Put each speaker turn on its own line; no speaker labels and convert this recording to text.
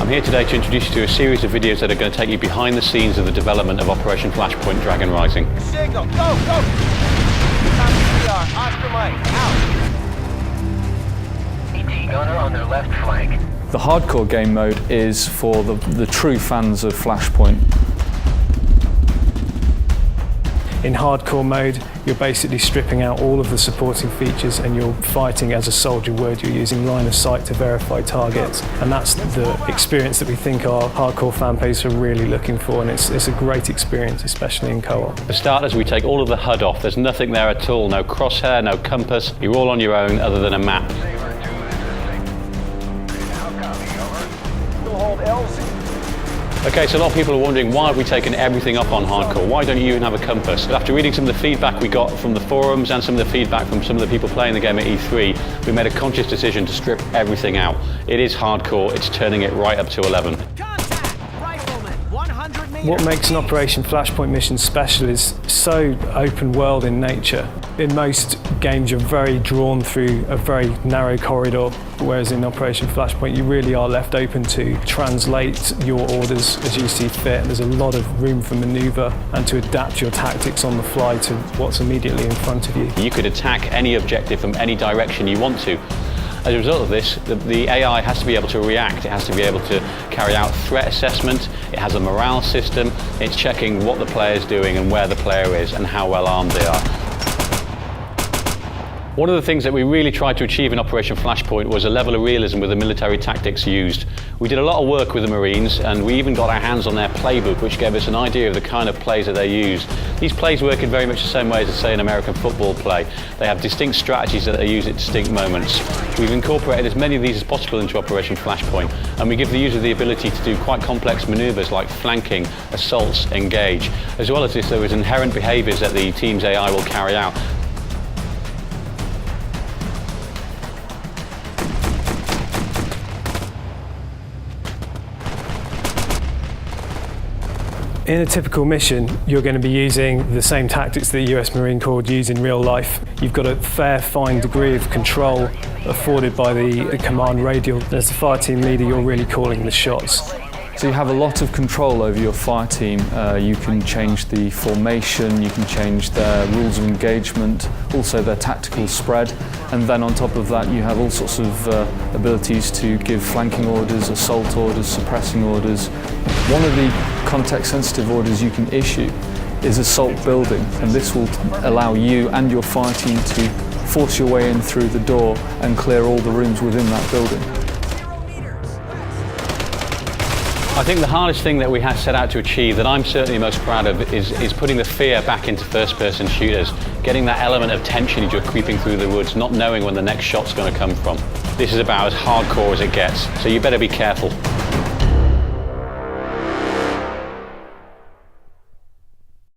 I'm here today to introduce you to a series of videos that are going to take you behind the scenes of the development of Operation Flashpoint Dragon Rising.
Signal, go, go! Oscar Mike, out!
ET gunner on their left flank.
The hardcore game mode is for the true fans of Flashpoint.
In hardcore mode, you're basically stripping out all of the supporting features and you're fighting as a soldier would. You're using line of sight to verify targets, and that's the experience that we think our hardcore fan base are really looking for, and it's a great experience, especially in co-op.
For starters, we take all of the HUD off. There's nothing there at all, no crosshair, no compass. You're all on your own other than a map. Okay, so a lot of people are wondering, why have we taken everything up on hardcore? Why don't you even have a compass? But after reading some of the feedback we got from the forums and some of the feedback from some of the people playing the game at E3, we made a conscious decision to strip everything out. It is hardcore, it's turning it right up to 11.
What makes an Operation Flashpoint mission special is so open world in nature. In most games you're very drawn through a very narrow corridor, whereas in Operation Flashpoint you really are left open to translate your orders as you see fit. There's a lot of room for manoeuvre and to adapt your tactics on the fly to what's immediately in front of you.
You could attack any objective from any direction you want to. As a result of this, the AI has to be able to react, it has to be able to carry out threat assessment, it has a morale system, it's checking what the player is doing and where the player is and how well armed they are. One of the things that we really tried to achieve in Operation Flashpoint was a level of realism with the military tactics used. We did a lot of work with the Marines, and we even got our hands on their playbook, which gave us an idea of the kind of plays that they use. These plays work in very much the same way as, say, an American football play. They have distinct strategies that they use at distinct moments. We've incorporated as many of these as possible into Operation Flashpoint, and we give the user the ability to do quite complex manoeuvres like flanking, assaults, engage. As well as this, there is inherent behaviours that the team's AI will carry out.
In a typical mission, you're going to be using the same tactics that the US Marine Corps use in real life. You've got a fair, fine degree of control afforded by the command radial. As the fire team leader, you're really calling the shots.
So you have a lot of control over your fire team. You can change the formation, you can change their rules of engagement, also their tactical spread, and then on top of that you have all sorts of abilities to give flanking orders, assault orders, suppressing orders. One of the context-sensitive orders you can issue is assault building, and this will allow you and your fire team to force your way in through the door and clear all the rooms within that building.
I think the hardest thing that we have set out to achieve, that I'm certainly most proud of, is putting the fear back into first-person shooters, getting that element of tension as you're creeping through the woods, not knowing when the next shot's going to come from. This is about as hardcore as it gets, so you better be careful.